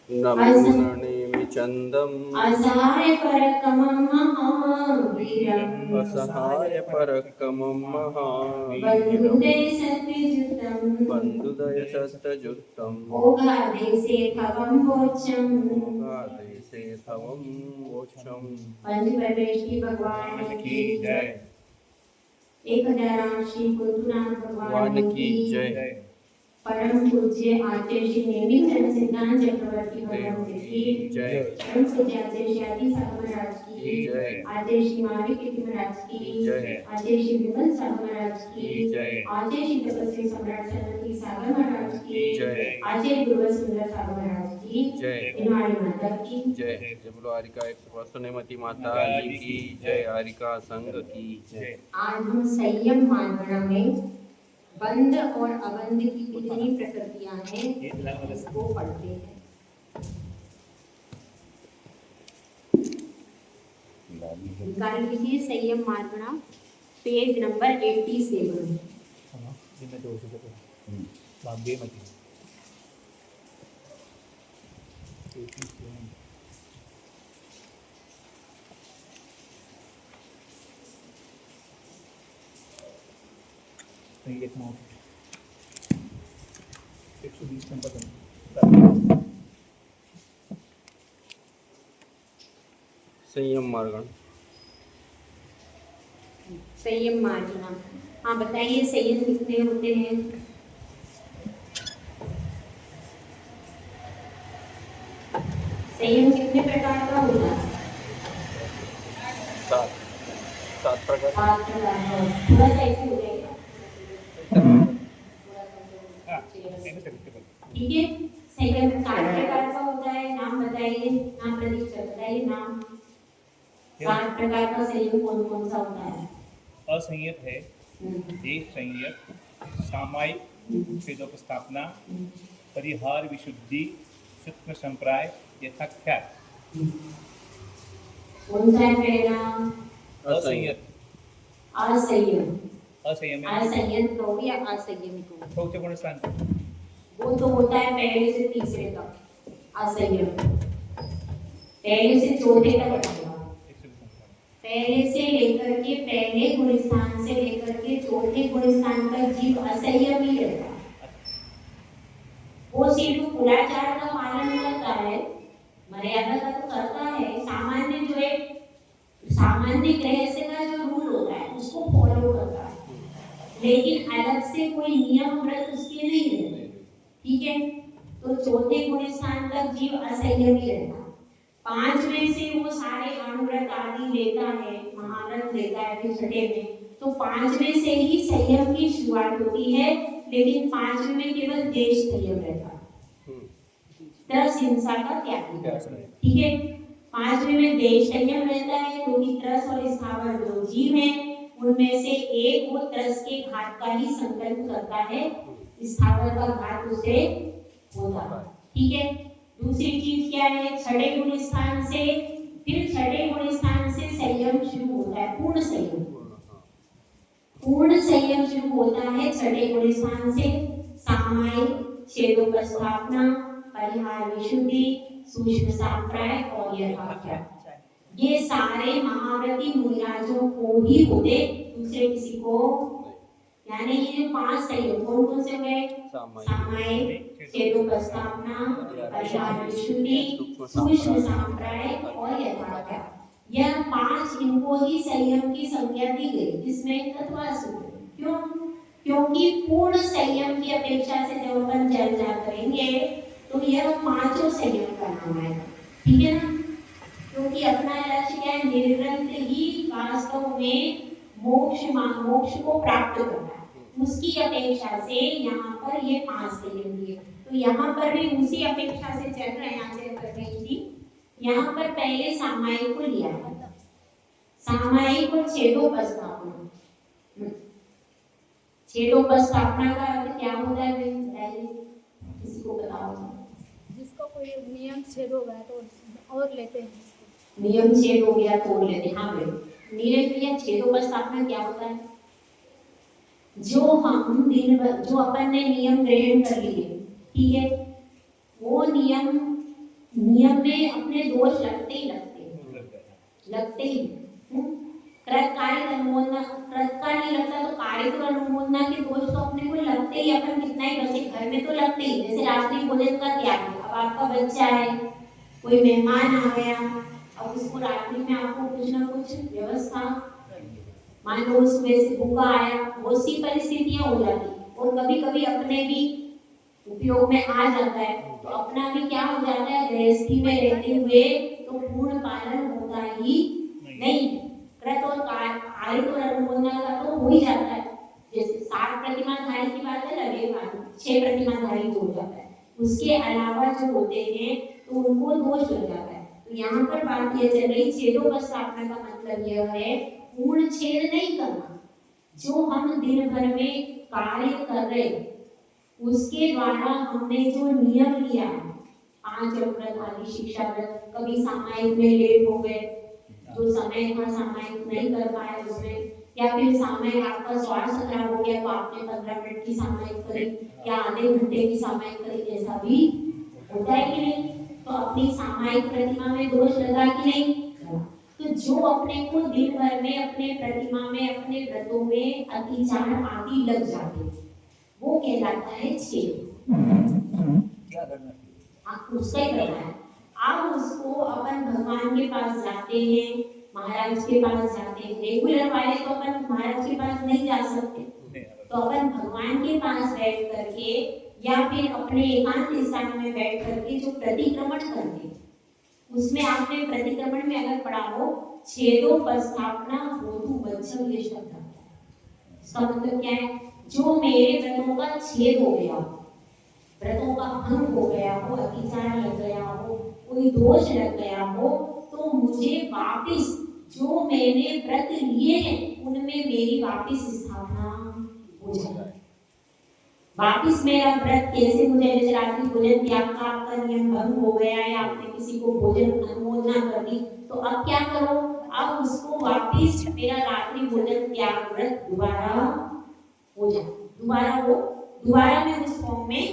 नमोननेमि चन्दम् असहाय पराक्रमं महावीरम् असहाय पराक्रमं बन्धुदय महावीरम् सत्त्वयुक्तम् बन्धुदय सत्ययुक्तम् ओघादेशे भवं भोजम् मोगादेशे भवं मोक्षम्। पंच परमेश्वरी भगवान की जय। 1008 श्री कुंतुनाथ भगवान की जय। परम पूज्य आचार्य श्री नेमिचंद सिद्धांत चक्रवर्ती भगवान की जय। परम पूज्य आचार्य श्री आदि साहब महाराज की जय। आचार्य श्री मावी कीर्ति महाराज की जय। आचार्य श्री विमल साहब महाराज की जय। आचार्य श्री तपस्वी सम्राट सरस्वती सागर महाराज की जय। आचार्य गुरु सुंदर सागर महाराज की जय। इनवाणी माता की जय। जय बोलो आरिका 100 माता की जय। आरिका संघ की जय। आज हम संयम मार्गणा में बंध और अबंध की कितनी प्रकृतियां हैं इसको पढ़ते हैं। निकाल लीजिए संयम मार्गणा पेज नंबर 87। संयम मार्गण। संयम मार्गणा। हाँ बताइए संयम कितने होते हैं? संयम कितने प्रकार का होता है? 7 प्रकार। 7 प्रकार का। थोड़ा सा ऐसे हो जाएगा। ठीक है। संयम 7 प्रकार का होता है। नाम बताइए। नाम प्रदीप बताइए नाम। 7 प्रकार का संयम कौन कौन सा होता है? असंयत है, देश संयत, सामायिक भेदोपस्थापना, परिहार विशुद्धि, सूक्ष्म संप्राय, यथाख्यात। कौन सा है पहला? असंयत। असंयम। असंयम असंयत हो या असंयमित हो? चौथे गुण स्थान वो तो होता है पहले से तीसरे तक असंयम। पहले से चौथे तक बताऊंगा। पहले से लेकर के पहले गुण स्थान से लेकर के चौथे गुण स्थान तक जीव असंयम ही रहता है। वो सिर्फ कुलाचार का पालन करता है, मर्यादा का तो करता है। सामान्य जो एक सामान्य गृहस्थ का जो रूल होता है उसको फॉलो करता है, लेकिन अलग से कोई नियम व्रत उसके नहीं रहते। ठीक है। तो चौथे गुण स्थान तक जीव असंयमी रहता है। 5 में से वो सारे अनुव्रत आदि लेता है, महाव्रत लेता है फिर छठे में, तो 5 में से ही संयम की शुरुआत होती है, लेकिन 5 में केवल देश संयम रहता है। तरस हिंसा का त्याग। ठीक है। 5 में देश संयम रहता है, क्योंकि तरस और स्थावर जो जीव है उनमें से एक वो तरस के घात का ही संकल्प करता है, स्थावर का घात उसे होता है। ठीक है। दूसरी चीज क्या है? छठे गुण स्थान से, फिर छठे गुण स्थान से संयम शुरू होता है, पूर्ण संयम। पूर्ण संयम शुरू होता है छठे गुण स्थान से। सामायिक, छेदोपस्थापना, परिहार विशुद्धि, सूक्ष्म सांप्राय और यथाख्यात। ये सारे महाव्रती मुनिराजों को ही होते, दूसरे किसी को। यानी ये जो 5 संयम कौन कौन से हुए? सामायिक, छेदोपस्थापना, परिहार विशुद्धि, सूक्ष्म सांप्राय और यथाख्यात। यह 5 इनको ही संयम की संज्ञा दी गई। इसमें तत्वासूत्र। क्यों? क्योंकि पूर्ण संयम की अपेक्षा से जब अपन चर्चा करेंगे तो यह 5 संयम का नाम आएगा। ठीक है ना? क्योंकि अपना लक्ष्य क्या है? निर्ग्रंथ ही वास्तव में मोक्ष को प्राप्त करना है। उसकी अपेक्षा से यहाँ पर ये 5 संयम दिए। तो यहाँ पर भी उसी अपेक्षा से चल रहे हैं आचार्य परमेश जी। यहाँ पर पहले सामायिक को लिया है। सामायिक और छेदोपस्थापना। छेदोपस्थापना का अर्थ क्या होता है? किसी को बताओ। जिसको कोई नियम छेद हो गया तो और लेते हैं। नियम छेद हो गया तो और लेते हैं। हाँ भाई, नीरज भैया छेदोपस्थापना क्या होता है? जो हम दिन भर जो अपन ने नियम ग्रहण कर लिए, ठीक है, वो नियम में अपने दोष लगते ही कृतकालिक अनुमोदना, कृत का नहीं लगता तो कालिक और अनुमोदना के दोष तो अपने को लगते ही, अपन कितना ही बचे घर में तो लगते ही। जैसे रात्रि भोजन का त्याग है, अब आपका बच्चा है, कोई मेहमान आ गया, अब उसको रात्रि में आपको कुछ ना कुछ व्यवस्था, मान लो सुबह से भूखा आया, बहुत सी परिस्थितियां हो जाती और कभी कभी अपने भी उपयोग में आ जाता है, तो अपना भी क्या हो जाता है, गृहस्थी में रहते हुए तो पूर्ण पालन होता ही नहीं। कृत और कालिक और अनुमोदना का तो हो ही जाता है। जैसे 7 प्रतिमाधारी की बात है, लगे 6 प्रतिमाधारी हो जाता है, उसके अलावा जो होते हैं तो उनको दोष लग जाता है। तो यहाँ पर बात ये चल रही, छेदोपस्थापना का मतलब यह है पूर्ण छेद नहीं करना। जो हम दिन भर में कार्य कर रहे उसके द्वारा हमने जो नियम लिया, 5 व्रत आदि शिक्षा व्रत, कभी सामायिक में लेट हो गए, जो समय था सामायिक नहीं कर पाए उसमें, या फिर सामायिक आपका स्वास्थ्य खराब हो गया तो आपने 15 मिनट की सामायिक करी या आधे घंटे की सामायिक करी, ऐसा भी होता है कि नहीं? तो अपनी सामायिक प्रतिमा में दोष लगा कि नहीं? तो जो अपने को दिन भर में अपने प्रतिमा में अपने व्रतों में अतिचार आदि लग जाते वो कहलाता है छेद। क्या करना चाहिए? उसका ही करना है। अब उसको अपन भगवान के पास जाते हैं, महाराज के पास जाते हैं, रेगुलर वाले तो अपन महाराज के पास नहीं जा सकते, तो अपन भगवान के पास बैठ करके या फिर अपने एकांत स्थान में बैठ करके जो प्रतिक्रमण करते, उसमें आपने प्रतिक्रमण में अगर पढ़ा हो, छेदोपस्थापना होतु वज्रम, ये शब्द आता है। इसका मतलब क्या है? जो मेरे व्रतों का छेद हो गया, व्रतों का भंग हो गया हो, अतिचार लग गया हो, कोई दोष लग गया हो, तो मुझे वापिस जो मैंने व्रत लिए हैं उनमें मेरी वापिस स्थापना हो जाए। वापिस मेरा व्रत कैसे हो जाए? जैसे रात्रि भोजन त्याग का आपका नियम भंग हो गया है, आपने किसी को भोजन अनुमोदना कर दी, तो अब क्या करो? अब उसको वापिस मेरा रात्रि भोजन त्याग व्रत दोबारा हो जाए, दोबारा मैं उस फॉर्म में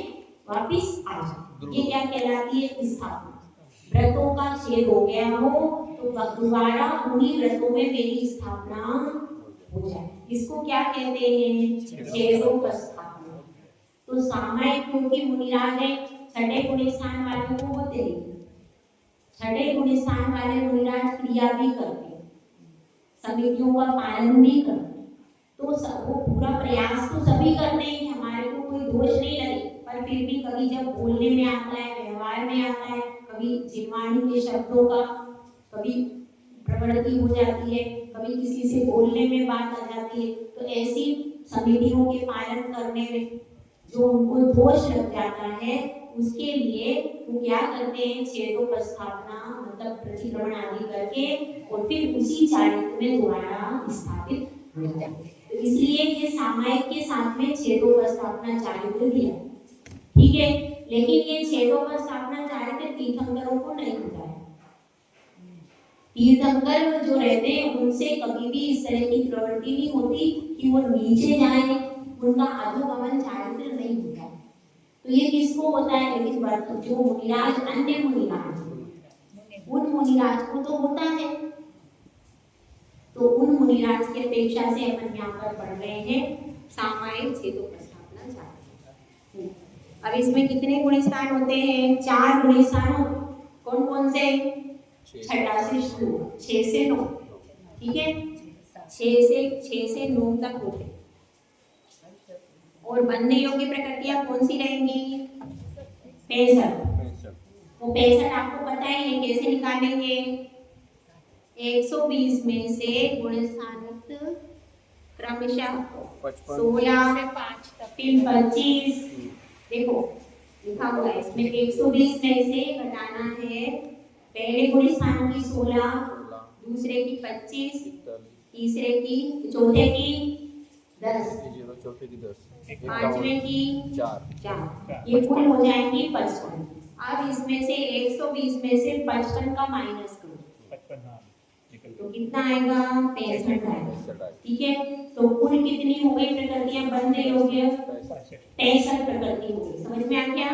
वापिस आ जाए। ये क्या कहलाती है? स्थापना। व्रतों का छेद हो गया हो तो दोबारा उन्हीं व्रतों में मेरी स्थापना हो जाए, इसको क्या कहते हैं? छेदोपस्थापना। तो सामायिक क्योंकि मुनिराज है, छठे गुण स्थान वालों को होते हैं, छठे गुण स्थान वाले मुनिराज क्रिया भी करते, समितियों का पालन भी करते, तो वो पूरा प्रयास तो सभी करते हैं कि हमारे को कोई दोष नहीं लगे, पर फिर भी कभी जब बोलने में आता है, व्यवहार में आता है, कभी जिह्वाणी के शब्दों का कभी प्रवृत्ति हो जाती है, कभी किसी से बोलने में बात आ जाती है, तो ऐसी समितियों के पालन करने में जो उनको दोष लग जाता है, उसके लिए वो क्या करते हैं? छेदोपस्थापना मतलब प्रतिक्रमण आदि करके और फिर उसी चारित्र में दोबारा स्थापित हो जाते हैं। तो इसलिए ये सामायिक के साथ में छेदोपस्थापना चारित्र दिया, ठीक है। लेकिन ये छेदोपस्थापना चारित्र तीर्थंकरों को नहीं होता है। तीर्थंकर जो रहते हैं उनसे कभी भी इस तरह की प्रवृत्ति नहीं होती कि वो नीचे जाए, उनका अधोगमन चारित्र नहीं होता। तो ये किसको होता है? लेकिन जो मुनिराज, अन्य मुनिराज, उन मुनिराज को तो होता है। तो उन मुनिराज की अपेक्षा से अपन यहाँ पर पढ़ रहे हैं सामायिक छेदोपस्थापना चारित्र। अब इसमें कितने गुण स्थान होते हैं? 4 गुण स्थान। कौन कौन से? छठा से शुरू, 6 से 9, ठीक है, 6 से 9 तक होते। और बनने योग्य प्रकृतियां कौन सी रहेंगी? 65। वो 65 आपको पता ही है, कैसे निकालेंगे? 120 में से गुण स्थानित क्रमशः 16 से 5 तक, फिर 25। देखो लिखा हुआ है इसमें 120 में से घटाना है पहले गुण स्थान की 16, दूसरे की 25, तीसरे की, चौथे की 10, पांचवे की 4, ये कुल हो जाएंगी 55। अब इसमें से 120 में से 55 का माइनस करो, 55 तो कितना आएगा? 65 आएगा, ठीक है। तो कुल कितनी हो गई प्रकृतियां बनने योग्य? 65 प्रकृति हो गई। समझ में आ गया?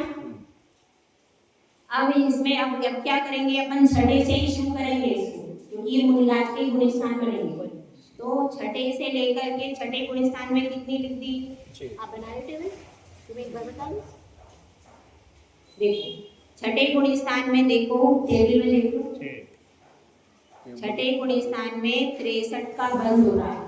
अब इसमें अब क्या करेंगे अपन, छठे से ही शुरू करेंगे इसको, क्योंकि ये मुनिराज के गुण स्थान बनेंगे। तो छठे से लेकर के छठे गुण स्थान में कितनी लिख दी? 6। आप बना रहे टेबल, तुम्हें एक बार बता दो। देखो छठे गुण स्थान में, देखो टेबल में देखो, छठे गुण स्थान में 63 का बंध हो रहा है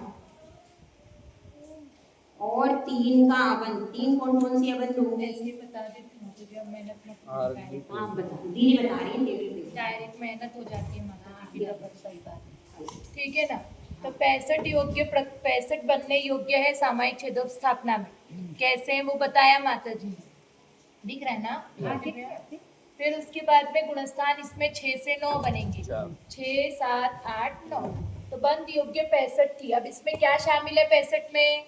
और 3 का अबंध। 3 कौन कौन सी अबंध होंगे? ऐसे बता देती हूँ तुझे, अब मैंने अपना और आप बता, दीदी बता रही है टेबल पे। डायरेक्ट मेहनत हो जाती है माता जी की, डबल सही बात है, ठीक है ना। तो 65 बनने योग्य है सामायिक छेदों स्थापना में। कैसे है वो बताया माता जी ने, दिख रहा है ना? हाँ दिख रहा है। फिर उसके बाद में गुणस्थान इसमें 6 से 9 बनेंगे, 6 7 8 9। तो बंद योग्य 65 थी। अब इसमें क्या शामिल है 65 में?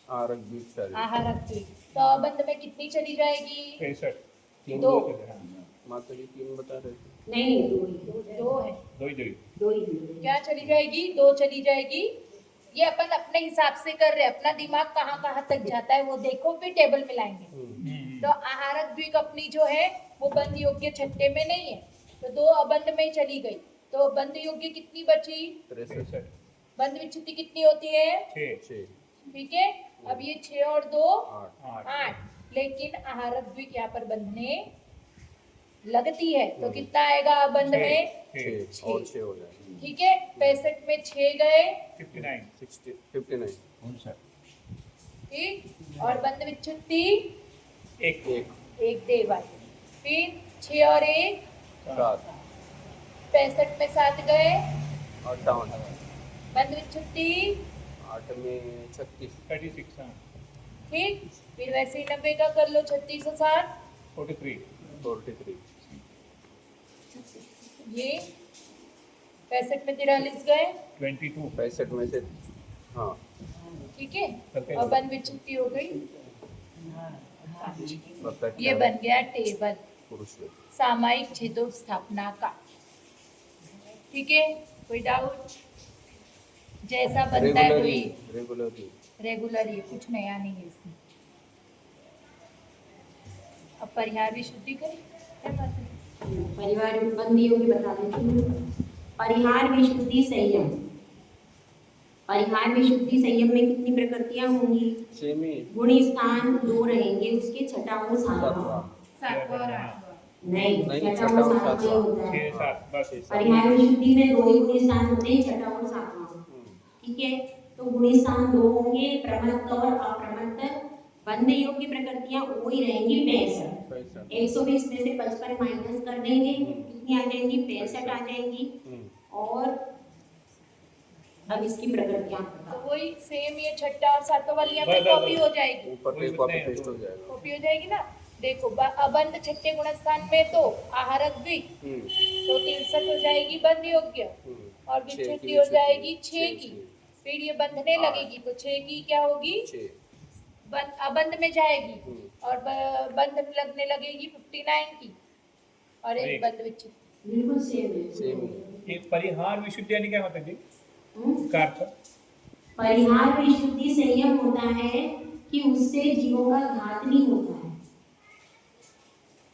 आहारक द्वीप शारीरिक। आहारक द्वीप। तो बंद में कितनी चली जाएगी? 63। 2। माता जी 3 बता रहे थे। नहीं, 2 है। दो ही। क्या चली जाएगी? 2 चली जाएगी। ये अपन अपने हिसाब से कर रहे हैं, अपना दिमाग कहाँ कहाँ तक जाता है वो देखो, फिर टेबल मिलाएंगे। तो आहारक द्वीप अपनी जो है वो बंद योग्य छठे में नहीं है, तो 2 अबंध में चली गई। तो बंद योग्य कितनी बची? 63। बंद विच्छित्ति कितनी होती है? 6। ठीक है। अब ये 6 और 2 8। 8। लेकिन आहारक द्वीप यहाँ पर बंधने लगती है, तो कितना आएगा अबंध में? 6 और 6 हो जाएगा। ठीक है। 65 में 6 गए, 59। ठीक। और बंद विच्छित्ति एक। एक देवाई। फिर 6 और 1 7। 65 में 7 गए, 58। बंद विच्छित्ति 8 में 36। ठीक। फिर वैसे ही 90 का कर लो, 36 और 7 43। ये 65 में 43 गए, 65 में से, हाँ ठीक है। और बंद विच्छित्ति हो गई। बता ये बन गया टेबल पुरुष में। सामायिक छेदों स्थापना का। ठीक है, कोई डाउट? जैसा बनता है वही रेगुलर, ये कुछ नया नहीं है इसमें। अब परिहार विशुद्धि करें। परिवार बंद योग्य बता देती हूँ। परिहार विशुद्धि संयम। परिहार विशुद्धि संयम में कितनी प्रकृतियां होंगी? गुण स्थान 2 रहेंगे, उसके छठा और सातवां। 7वां और 8वां नहीं, छठा और सातवां होता है। परिहार विशुद्धि में 2 ही गुण स्थान होते हैं, छठा और सातवां। ठीक है। तो गुण स्थान 2 होंगे, प्रमत्त और अप्रमत्त। बंद योग्य प्रकृतियां वही रहेंगी 65। 120 में से 55 माइनस कर देंगे, कितनी आ जाएंगी? 65 आ जाएंगी। और अब इसकी प्रकृतियां तो वही सेम ये छठा और सातवां वाली यहाँ पे कॉपी हो जाएगी, ऊपर पे कॉपी पेस्ट हो जाएगा। कॉपी हो जाएगी ना। देखो अबंध छठे गुणस्थान में तो आहारक द्विक, तो 63 हो जाएगी बंद योग्य, और विच्छित्ति हो जाएगी 6 की। फिर ये बंधने लगेगी तो 6 की क्या होगी? अबंध में जाएगी और बंध लगने लगेगी 59 की, और एक बंध विच्छित्ति। बिल्कुल सेम है। एक परिहार विशुद्धि यानी क्या होता है जी? इसका अर्थ? परिहार विशुद्धि संयम होता है कि उससे जीवों का घात नहीं होता है।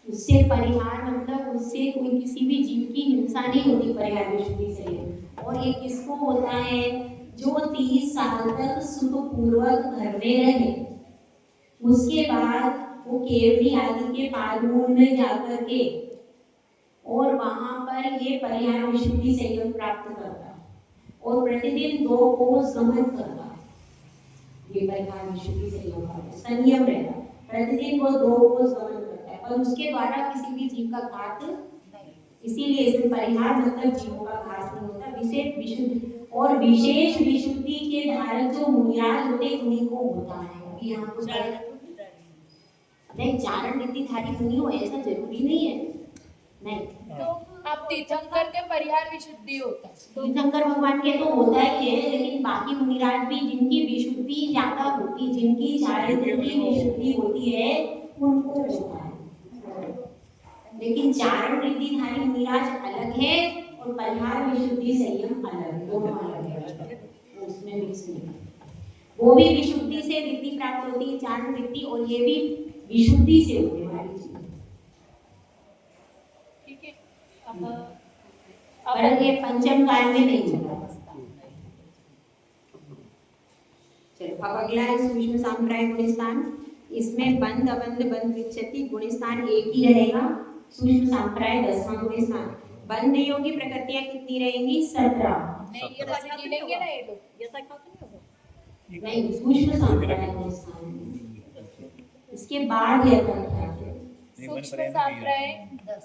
उससे परिहार मतलब उससे कोई किसी भी जीव की हिंसा नहीं होती, परिहार विशुद्धि संयम। और ये किसको होता है? जो 30 साल तक सुखपूर्वक घर में रहे, उसके बाद वो केवली आदि के पादमूल में जाकर के और वहां पर ये परिहार विशुद्धि संयम प्राप्त करता है और प्रतिदिन 2 कोस गमन करता है। ये परिहार विशुद्धि संयम का संयम रहता है, प्रतिदिन वो 2 कोस गमन करता है, पर उसके द्वारा किसी भी जीव का घात नहीं। इसीलिए इसमें परिहार मतलब जीवों का घात नहीं होता। विशेष विशुद्धि और विशेष विशुद्धि के धारक जो मुनिराज होते उन्हीं को होता है। अभी यहाँ कुछ नहीं, चारण नीतिधारी मुनि हो ऐसा जरूरी नहीं है। नहीं, तो अब तीर्थंकर के परिहार विशुद्धि होता है, तीर्थंकर भगवान के तो होता ही है, लेकिन बाकी मुनिराज भी जिनकी विशुद्धि ज्यादा होती, जिनकी चारण नीति विशुद्धि होती है, उनको होता है। लेकिन चारण नीतिधारी मुनिराज अलग है और परिहार विशुद्धि संयम अलग है, दोनों अलग है, उसमें मिक्स नहीं। वो भी विशुद्धि से वृत्ति प्राप्त होती है, चारण वृत्ति, और ये भी विशुद्धि से होने वाली चीज। ठीक है। पर ये पंचम काल में नहीं चला। चलो अब अगला है सूक्ष्म सांप्राय गुणस्थान। इसमें बंध अबंध बंध विच्छति गुणस्थान एक ही रहेगा। सूक्ष्म सांप्राय 10वां गुणस्थान। बंध योगी प्रकृतियां कितनी रहेंगी? 17। नहीं ये बस गिनेंगे ना ये लोग। नहीं, सूक्ष्म सांप्राय गुणस्थान इसके बाद ये सूक्ष्म सांप्राय 10।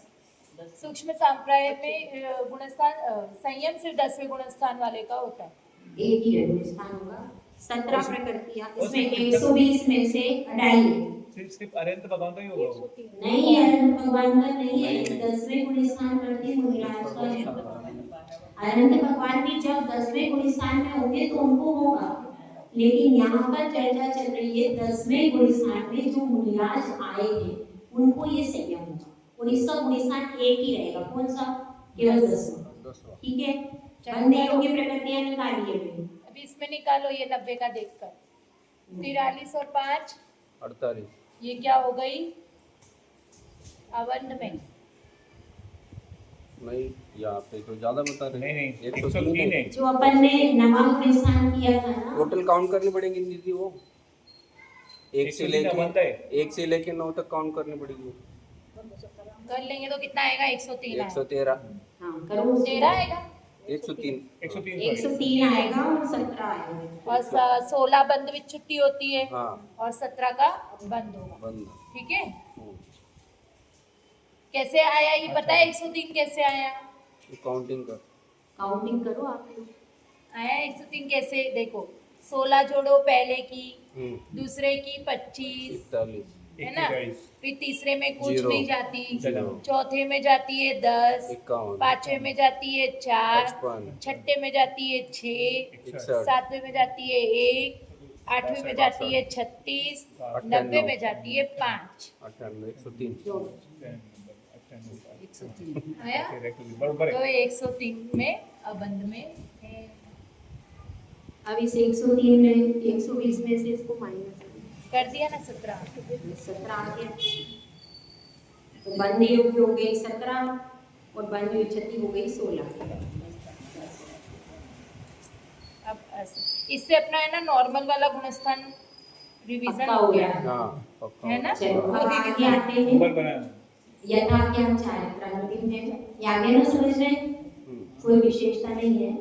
सूक्ष्म सांप्राय में गुणस्थान संयम सिर्फ 10वें गुणस्थान वाले का होता है। एक ही गुणस्थान होगा। 17 प्रकृतियां, इसमें 120 में से 2.5 सिर्फ अनंत भगवान का ही होगा वो। नहीं, अनंत भगवान का नहीं है। 10वें गुणस्थान करते मुनिराज का है। अनंत भगवान भी जब 10वें गुणस्थान में होंगे तो उनको होगा, लेकिन यहाँ पर चर्चा चल रही है 10वें गुणस्थान में जो मुनिराज आए हैं उनको ये संयम होगा। और इसका गुणस्थान एक ही रहेगा। कौन सा? केवल 10वां। ठीक है। बंध योगी प्रकृतियां निकालिए। अभी इसमें निकालो ये 90 का देखकर। 43 और 5 48। ये क्या हो गई? अबंध में नहीं, यहाँ पे तो ज्यादा बता रहे नहीं नहीं, 103 103 है। जो अपन ने नवा गुणस्थान किया था ना, टोटल काउंट करनी पड़ेगी दीदी वो। एक से 103 लेके 9 तक काउंट करनी पड़ेगी। कर लेंगे तो कितना आएगा? 103 आएगा। 113। हाँ करो। 13 आएगा। 103 103 आएगा और 17 आएगा। और 16 बंद में छुट्टी होती है। हाँ। और 17 का बंद होगा। बंद। ठीक है। कैसे आया ये पता है? 103 कैसे आया? काउंटिंग कर। काउंटिंग करो आप। आया 103 कैसे? देखो 16 जोड़ो पहले की, दूसरे की 25 41 है ना, फिर तीसरे में कुछ 0 नहीं जाती, 0 चौथे में जाती है 10, 51 पांचवे में जाती है 4, 55 छठे में जाती है 6, 61 सातवें में जाती है 1, आठवें में जाती है 36, 90 में जाती है 5। 98 103। आया? बरोबर तो है। 103 में अबंध में है। अब इस 103 में 120 में से इसको माइनस कर दिया ना 17। 17 आ गया। तो बंध योग्य हो गई 17 और बंध विच्छति हो गई 16। अब इससे अपना है ना नॉर्मल वाला गुणस्थान रिवीजन पक्का हो गया। हाँ पक्का है ना। चलो अब आगे आते हैं। नंबर बना। यथा क्या चारित्र अंतिम है। ये आगे ना समझ रहे हैं? कोई विशेषता नहीं है।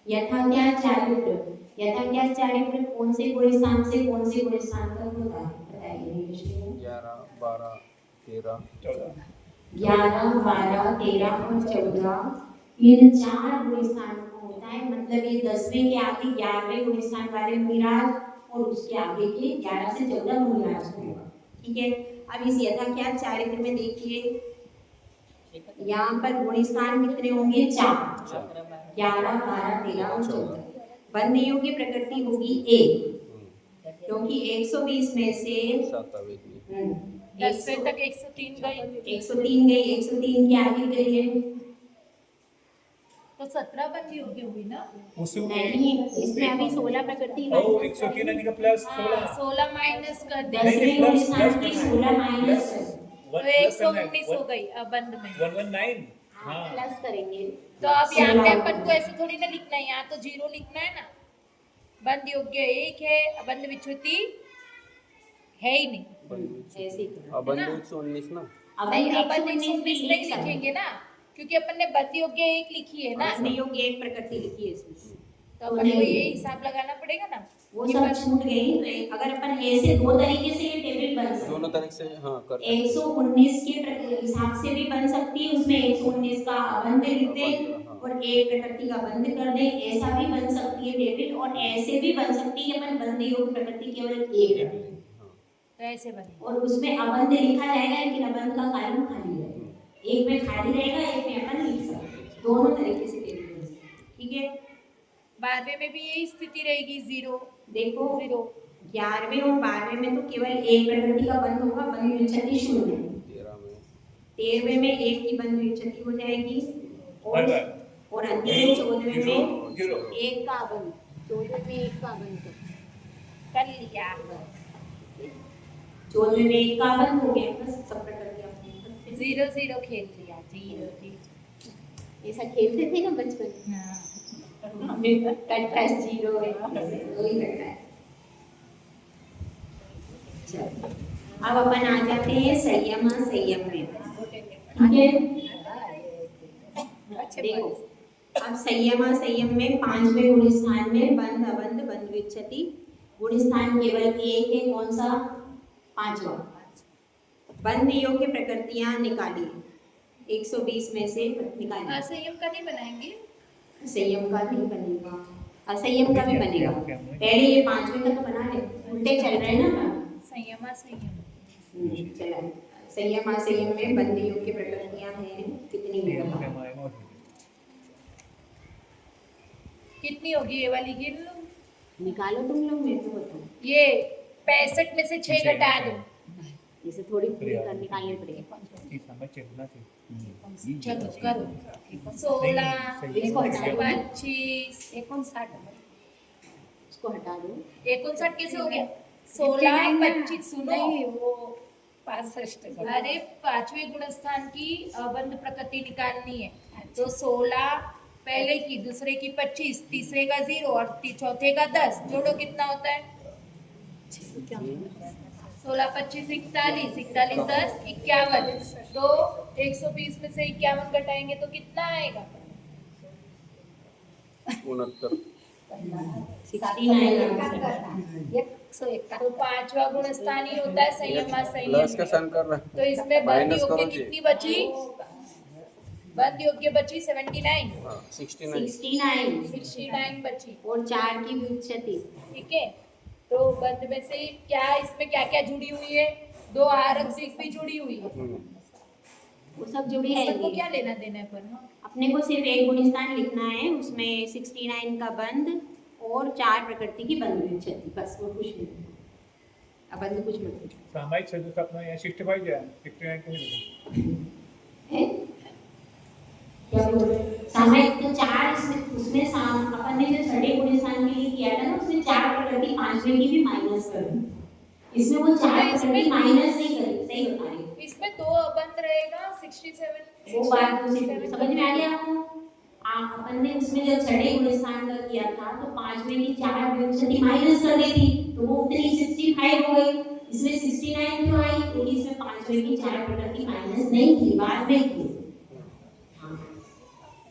यथा क्या चारित्र। यथा क्या चारित्र कौन से गुणस्थान से कौन से गुणस्थान तक होता है? बताइए। 11 12 13 14 11 12 13 और 14 इन 4 गुणस्थानों को होता है। मतलब ये 10वें के आगे 11वें गुणस्थान वाले मुनिराज और उसके आगे के 11 से 14 मुनिराज को होगा। ठीक है। अब इस यथा क्या चारित्र में देखिए यहाँ पर गुणस्थान कितने होंगे? 4। 11 12 13 और 14। बंध योगी प्रकृति होगी 1, क्योंकि 120 में से 10वें तक 103 गई। 103 गई। 103 के आगे गई है तो 17 बंद योग्य हुई ना। नहीं, इसमें अभी 16 प्रकृति है। ओ 103 का प्लस 16 16 माइनस कर दे। 10वें गुणस्थान की 16 माइनस तो 119 हो गई अबंध में। 119। हाँ प्लस करेंगे। तो अब यहाँ पे अपन को ऐसे थोड़ी ना लिखना है, यहाँ तो 0 लिखना है ना। बंद योग्य 1 है, अबंध विच्छुति है ही नहीं। ऐसे अब 119 ना। नहीं अबंध 119 नहीं लिखेंगे ना, क्योंकि अपन ने बंद योग्य 1 लिखी है ना। बंध योग्य 1 प्रकृति लिखी है इसमें। तो अपन को ये हिसाब लगाना पड़ेगा ना। वो सब छूट गई। अगर अपन ऐसे 2 तरीके से ये टेबल बन सकते हैं। दोनों तरह से हाँ कर 119 के हिसाब से भी बन सकती है। उसमें 119 का अबंध लिख दें और एक प्रकृति का बंध कर दें। ऐसा भी बन सकती है टेबल। और ऐसे भी बन सकती है अपन बंध योग प्रकृति केवल एक रखें तो ऐसे बने और उसमें अबंध लिखा जाएगा, लेकिन अबंध का कॉलम खाली रहेगा। एक में खाली रहेगा, एक में अपन लिख सकते हैं। दोनों तरीके से टेबल बन सकती है। ठीक है। 12वें में भी यही स्थिति रहेगी 0। देखो 0 11वें और 12वें में तो केवल एक प्रकृति का बंध होगा। बंध विच्छति 0 है। 13वें में 1 की बंध विच्छति हो जाएगी और अंतिम में 14वें में 1 का बंध। 14वें में 1 का बंध कर लिया। 14वें में 1 का बंध हो गया। बस सब प्रकृतियां 0 0 खेल लिया 0 ऐसा खेलते थे ना बचपन में। हाँ हमें कंट्रास्ट 0 है, वही लग रहा है। चलो अब अपन आ जाते हैं संयम संयम में। ठीक है, देखो अब संयम संयम में 5वें गुण स्थान में बंध अबंध बंध विच्छति गुण स्थान केवल एक है, कौन सा? 5वां। बंध योग्य प्रकृतियां निकालिए, 120 में से निकालिए। असंयम का नहीं बनाएंगे। संयम का नहीं बनेगा, असंयम का भी बनेगा। पहले ये 5वें का तो बना ले, उल्टे चल रहे हैं ना। संयम असंयम चला संयम असंयम में बंध योग्य प्रकृतियां हैं कितनी है? कितनी होगी ये वाली गिन लो। निकालो तुम लोग, मैं तो बताऊं। ये 65 में से 6 घटा दो। इसे थोड़ी पूरी कर निकालनी पड़ेगी। चलो करो 16 इसको हटा दो। 25 59 इसको हटा दो। 59 कैसे हो गया? 16 25 सुनो वो 65 अरे 5वें गुण स्थान की अबंध प्रकृति निकालनी है। तो 16 पहले की, दूसरे की 25, तीसरे का 0 और चौथे का 10 जोड़ो कितना होता है? 16 25 41 41 10 51। तो 120 में से 51 घटाएंगे तो कितना आएगा? 69। 69 तो 5वां गुण स्थान ही होता है संयम प्लस का असंयम। साइन कर रहा है। तो इसमें बंद माइनस योग्य करो जी। कितनी बची? बंद योग्य बची 79 हाँ 69। 69 बची। और 4 की विच्छति। ठीक है, तो बंद में से क्या इसमें क्या क्या जुड़ी हुई है? 2 आरक से भी जुड़ी हुई है। वो सब जुड़ी सबको रहेंगी। क्या लेना देना है पर? हाँ अपने को सिर्फ एक गुण स्थान लिखना है, उसमें 69 का बंध और 4 प्रकृति की बंध विच्छति, बस वो कुछ नहीं। अब बंध कुछ मत लिखो। सामायिक सदस्यता या 65 है 69 को ही है? क्या बोल रहे? सामायिक तो 4 इसमें उसमें अपन ने जो छठे गुण स्थान के लिए किया था ना, उसमें 4 प्रकृति 5वें की भी माइनस कर दी। इसमें वो 4 प्रकृति माइनस नहीं करी, सही बता रही हूँ। इसमें 2 बंद रहेगा 67। वो बात मुझे समझ में आ गया आपको? अपन ने उसमें जब छठे गुण स्थान का किया था तो 5वें की 4 विच्छति माइनस कर दी थी, तो वो उतनी 65 हो गई। इसमें 69 क्यों आई? क्योंकि इसमें 5वें की 4 प्रकृति माइनस नहीं की, बाद में की।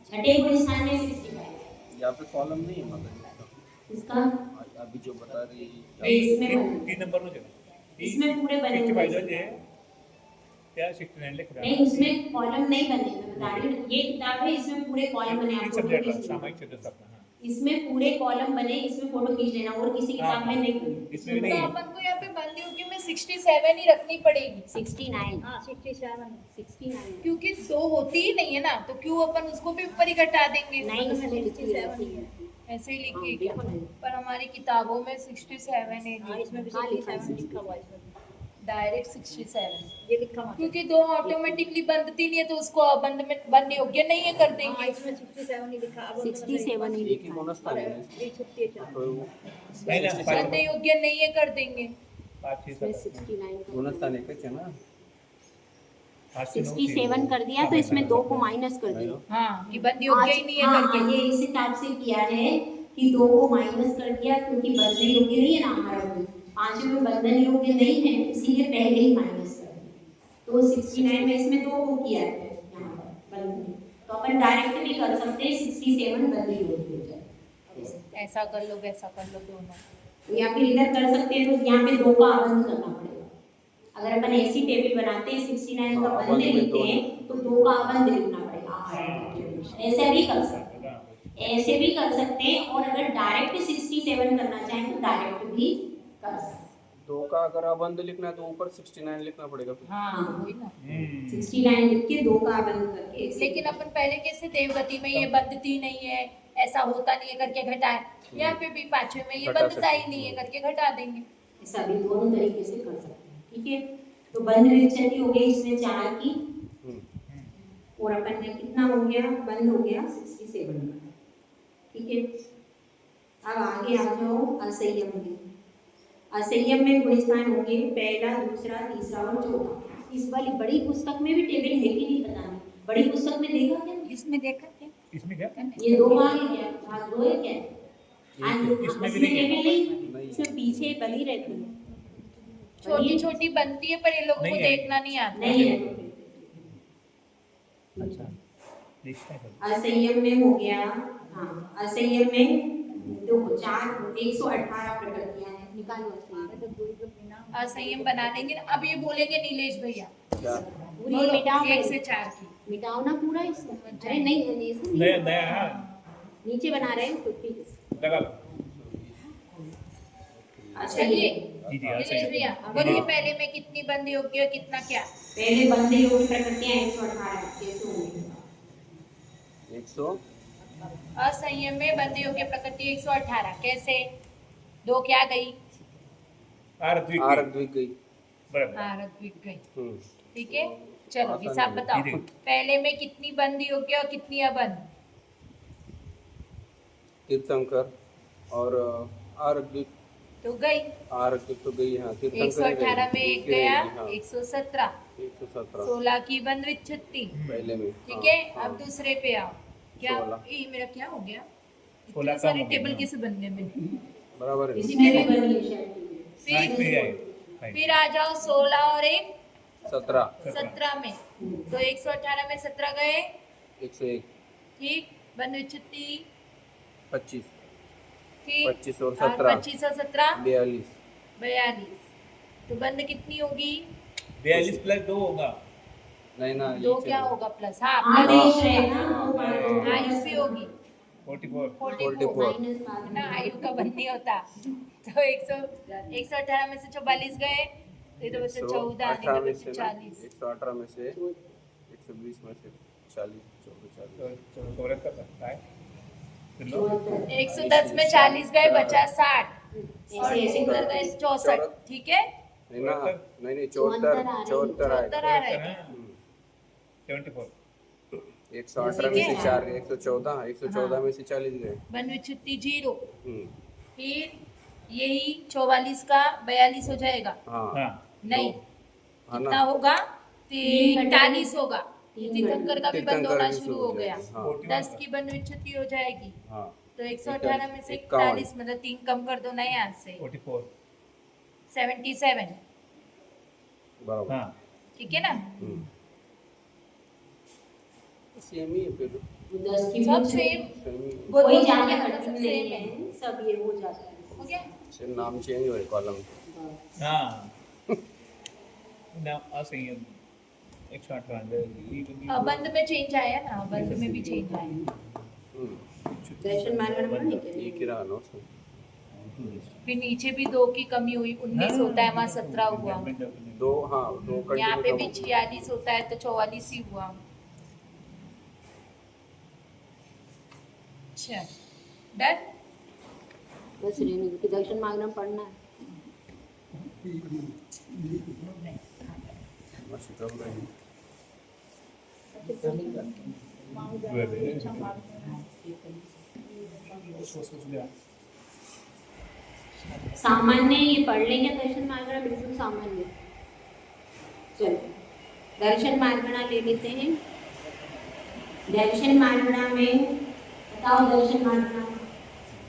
छठे गुण स्थान में 65 यहाँ पे कॉलम नहीं है मतलब इसका अभी जो बता रही है। इसमें 3 नंबर में चलो। इसमें पूरे बने 65 हुए है क्या 69 लिख रहा है? नहीं, उसमें कॉलम नहीं बने, मैं बता रही हूँ। ये किताब है, इसमें पूरे कॉलम बने, आप फोटो सब्जेक्ट खींच लेना। सामायिक सदस्यता। हाँ इसमें पूरे कॉलम बने, इसमें फोटो खींच लेना, और किसी किताब में नहीं बने। इसमें भी तो नहीं है। अपन को यहाँ पे बंद योग्य में 67 ही रखनी पड़ेगी 69 हाँ 67 69 क्योंकि 2 होती ही नहीं है ना, तो क्यों अपन उसको भी ऊपर ही घटा देंगे? नहीं, इसमें लिखी हुई है। ऐसे ही लिखिए हाँ, क्या? देखो ना। पर हमारी किताबों में 67 है हाँ इसमें भी हाँ, लिखा है। 67 लिखा हुआ है इसमें भी। डायरेक्ट 67। ये लिखा हुआ है। क्योंकि 2 ऑटोमेटिकली बंधती नहीं है तो उसको बंद में बंद योग्य नहीं है कर हाँ देंगे। इसमें 67 ही लिखा। अब 67 ही एक ही लिखा है। गुण स्थान है ये छुट्टी है चलो। तो नहीं ना बंद योग्य नहीं है कर देंगे। 5 6 इसमें 69 का गुण स्थान एक है ना। 67 कर दिया तो इसमें 2 को माइनस कर दिया। हाँ कि बंद योग्य ही नहीं है हाँ, करके। ये इस हिसाब से किया है कि 2 को माइनस कर दिया, क्योंकि बंधन योग्य नहीं है ना हमारा गुण। 5 में बंधन योग्य नहीं है, इसीलिए पहले ही माइनस कर दिया। तो 69 में इसमें 2 को किया है यहाँ पर बंधन। तो अपन डायरेक्ट भी कर सकते हैं, 67 बंधन योग्य हो जाए। ऐसा कर लो वैसा कर लो दोनों। या फिर इधर कर सकते हैं, तो यहाँ पे 2 का आबंध करना पड़ेगा। अगर अपन ऐसी टेबल बनाते हैं 69 का बंध लिखते हैं तो 2 का आबंध लिखना पड़ेगा। ऐसे भी कर सकते हैं, ऐसे भी कर सकते हैं, और अगर डायरेक्ट 67 करना चाहें तो डायरेक्ट भी कर सकते हैं। 2 का अगर अबंध लिखना है तो ऊपर 69 लिखना पड़ेगा फिर। हाँ वही ना। 69 लिख के 2 का आबंध करके लेकिन अपन पहले कैसे देवगति में ये बंधती नहीं है, ऐसा होता नहीं है करके घटाए, यहाँ पे भी 5वें में ये घटा बंधता ही सकते नहीं है करके घटा देंगे। ऐसा भी दोनों तरीके से कर सकते हैं। ठीक है, तो बंध विच्छति हो गई इसमें 4 की, और अपन ने कितना हो गया, बंद हो गया 67 का। ठीक है, अब आगे आ जाओ असंयम में। असंयम में गुण स्थान होंगे पहला, दूसरा, तीसरा और चौथा। इस वाली बड़ी पुस्तक में भी टेबल है कि नहीं पता नहीं, बड़ी पुस्तक में देखा क्या? इसमें देखा क्या? इसमें क्या ये 2 भाग है क्या? भाग 2 है क्या? इसमें भी इसमें नहीं है। टेबल नहीं, इसमें पीछे बली रहती है। छोटी छोटी बनती है पर ये लोगों को नहीं है। देखना नहीं आता। नहीं है। अच्छा देखते हैं कभी। असंयम में हो गया। हाँ, असंयम में देखो 118 प्रकृतियां हैं, निकालो असंयम। असंयम बना लेंगे ना। अब ये बोलेंगे नीलेश भैया क्या? पूरी बोलो, मिटाओ 1 से 4 की। मिटाओ ना पूरा इसको। अरे नहीं ऐसे नहीं। नया नया हाँ नीचे बना रहे हैं खुद भी। लगा लो। अच्छा चलिए जी जी नीलेश भैया बोलिए पहले में कितनी बंद योग्य और कितना क्या? पहले बंदे योग प्रकृतियां 118 कैसे होंगी? 100 असंयम में बंद योग्य प्रकृति 118 कैसे? 2 क्या गई? आरद्विक आरक द्विक गई। बराबर ऋत्विक गई। हम्म, ठीक है चलो आसान हिसाब है। बताओ। ठीक है। पहले में कितनी बंद योग्य और कितनी अबंद? तीर्थंकर और आरक द्विक। तो गई आरक द्विक तो गई। हाँ, तीर्थंकर ही 118 में गई। एक गया हाँ, 117 117 16 की बंद विच्छित्ति। पहले में। ठीक हाँ, है हाँ, अब दूसरे पे आओ। क्या 16 ये मेरा क्या हो गया? 16 इतने सारे कम हो गया टेबल ना। कैसे बन गए मेरे? बराबर है। इसी में भी बनी है शायद। हाँ फिर इसमें आए फिर आ जाओ 16 और 1 17 17 में। तो 118 में 17 गए 101 ठीक बंद विच्छित्ति 25 ठीक 25 और 17 25 और 17 42 42। तो बंद कितनी होगी? 42 प्लस 2 होगा। नहीं ना 2 ये क्या चलो। होगा प्लस? हाँ हाँ प्लस देश रहे ना तो आयु भी होगी 44 44 माइनस बाद ना आयु का बंद नहीं होता। तो 118 में से 44 गए तो इधर बचे 14 118 में निकल से बचे ना, 40। 118 में से 120 में से 40 44 तो 14 का था है तो लो 110 में 40 गए बचा 60 और ऐसे इधर गए 64 ठीक है। नहीं ना नहीं 74 74 74 आएगा। आ रहा है। 74 118 में से 4 गए 114 114 में से 40 गए। बंद विच्छित्ति 0 हम्म, फिर यही 44 का 42 हो जाएगा। हाँ हाँ नहीं हाँ कितना ना होगा? तीन 43 होगा। तीन तीर्थंकर का भी बंद तीर्थंकर होना भी शुरू शुरू हो गया। हाँ 10 की बंद विच्छित्ति हो जाएगी। हाँ तो 118 में से 51 41 मतलब 3 कम कर दो ना यहाँ से 44 77 बराबर। हाँ ठीक है ना। सेम ही है फिर 10 की सब भी सेम सेम ही कोई क्या ज्यादा मतलब कठिन same नहीं है। है, सब ये हो जाता है। हो गया। से नाम चेंज हुए कॉलम। हाँ ना असंयम 118 बंद में चेंज आया ना बंद में भी चेंज आया। दर्शन मार्गण बने ये क्या? किरा ना उसमें। फिर नीचे भी 2 की कमी हुई 19 होता है वहाँ 17 हुआ। दो हाँ दो यहाँ पे भी कंटिन्यू 46 होता है तो 44 ही हुआ। अच्छा डन। बस रेणु की दर्शन मार्गण पढ़ना है। सामान्य ये पढ़ लेंगे दर्शन मार्गणा बिल्कुल सामान्य। चलो दर्शन मार्गणा ले लेते हैं। दर्शन मार्गणा में बताओ दर्शन मार्गणा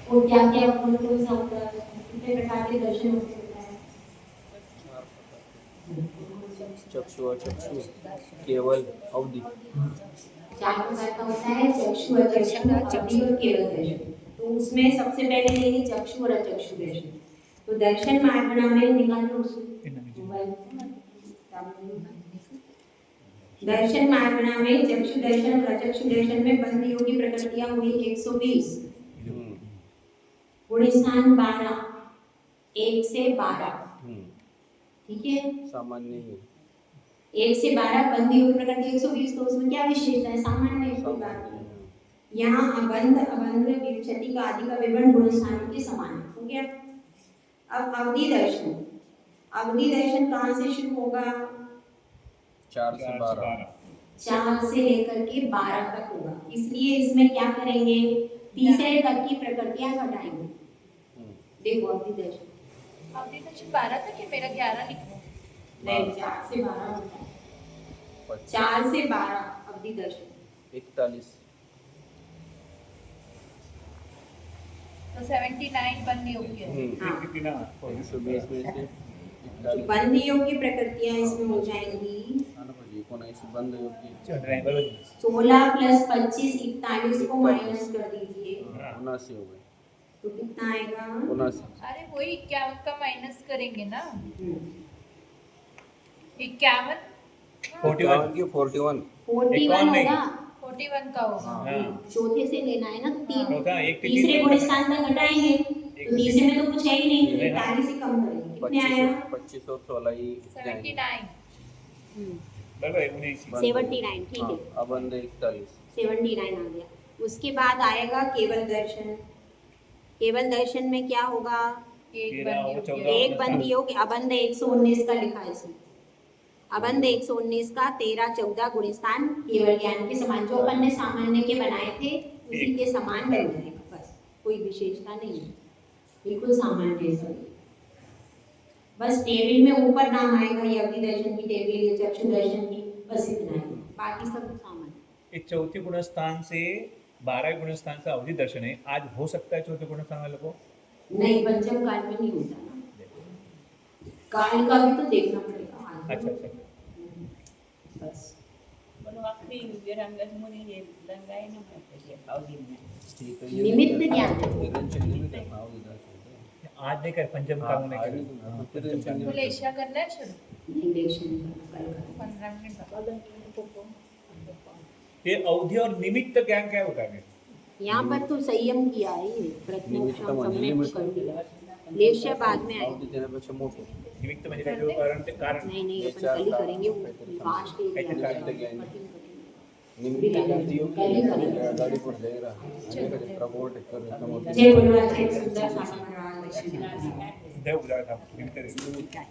वो क्या क्या कौन सा होता है, कितने प्रकार के दर्शन होते हैं? चक्षु अचक्षु केवल अवधि। 4 प्रकार का होता है चक्षु अचक्षु अवधि और केवल दर्शन। तो उसमें सबसे पहले लेंगे चक्षु और अचक्षु दर्शन। तो दर्शन मार्गणा में निकालो दर्शन मार्गणा में चक्षु दर्शन और अचक्षु दर्शन में बंद योगी प्रकृतियां हुई 120 गुण स्थान 12 1 से 12 ठीक है। सामान्य ही 1 से 12 बंद योगी प्रकृति 120 तो उसमें क्या विशेषता है? सामान्य है कोई बात नहीं। यहाँ अबंध अबंध विच्छति का आदि का विवरण गुण स्थानों के समान है। हो गया। अब अवधि दर्शन कहाँ से शुरू होगा? 4 से 12 4 से लेकर के 12 तक होगा। इसलिए इसमें क्या करेंगे? तीसरे तक की प्रकृतियां घटाएंगे। देखो अवधि दर्शन अभी तो 12 तक है मेरा 11 लिखो। नहीं 4 से 12 होता है। 4 से 12 अवधि दर्शन 41 तो 79 बनने योग्य है। हाँ। किती ना 120 में से 41 बंद योग्य प्रकृतियां इसमें हो जाएंगी 19 बंद योग्य ट्रायंगल 16 प्लस 25 41 को माइनस कर दीजिए 79 हो गए तो कितना आएगा 79 अरे वही 51 का माइनस करेंगे ना, हम्म, 51 41 की 41 41 नहीं। होगा 41 का होगा। हाँ चौथे से लेना है ना, चौथा, एक के तीसरे तीन। गुण स्थान तक घटाएंगे तो तीसरे में तो कुछ है ही नहीं, तो 41 से कम करेंगे कितने आया 25 और 16 ही जाएंगे 79 बरोबर आहे 79 79 ठीक है, अब बंद 41 79 आ गया। उसके बाद आएगा केवल दर्शन। केवल दर्शन में क्या होगा, एक 13 और बन 14 योग्य एक बंद योग अबंध 119 का लिखा है इसमें, अबंध 119 का 13 14 गुण स्थान केवल ज्ञान के समान, जो अपन ने सामान्य के बनाए थे उसी के समान बन जाएगा, बस कोई विशेषता नहीं है, बिल्कुल सामान्य है सभी। बस टेबल में ऊपर नाम आएगा ये अवधि दर्शन की टेबल, ये चक्षु दर्शन की, बस इतना ही, बाकी सब सामान्य। एक चौथे गुणस्थान से 12वें गुणस्थान का अवधि दर्शन है, आज हो सकता है चौथे गुणस्थान वाले को? नहीं, पंचम काल में नहीं होता ना, काल का भी तो देखना पड़ेगा आज। अच्छा अच्छा बस पण आखरी विरंगामुळे हे रंगाई ना माहिती अवधीने ठीक है निमित्त ज्ञान निरंजन निमित्त भाव इधर से आज नहीं कर पंचम हाँ, काम नहीं आज कर नहीं करना, फिर निरंजन तो लेशा करना है शुरू नहीं, इलेक्शन कल का 15 मिनट बाद। अवधीने पोपो ये अवधि और निमित्त ज्ञान क्या होता है? यहाँ पर तो संयम किया है ये, प्रत्यक्ष निमित्त हम म्हणजे सबने निमित्त. कर दिया, लेश्य बाद में आएगा। अवधी देण्यापेक्षा मोठं निमित्त म्हणजे काय कारण ते कारण नहीं नहीं, अपन कल ही करेंगे वो लास्ट के कैसे लिए करेंगे? कठिन करेंगे। निमित्त गाडी गाडी पर जाएगा आणि कधी प्रपोर्ट कर समोर जय गुरुराज एक सुंदर सा समारोह लक्ष्मी देव उदाहरण निमित्त काय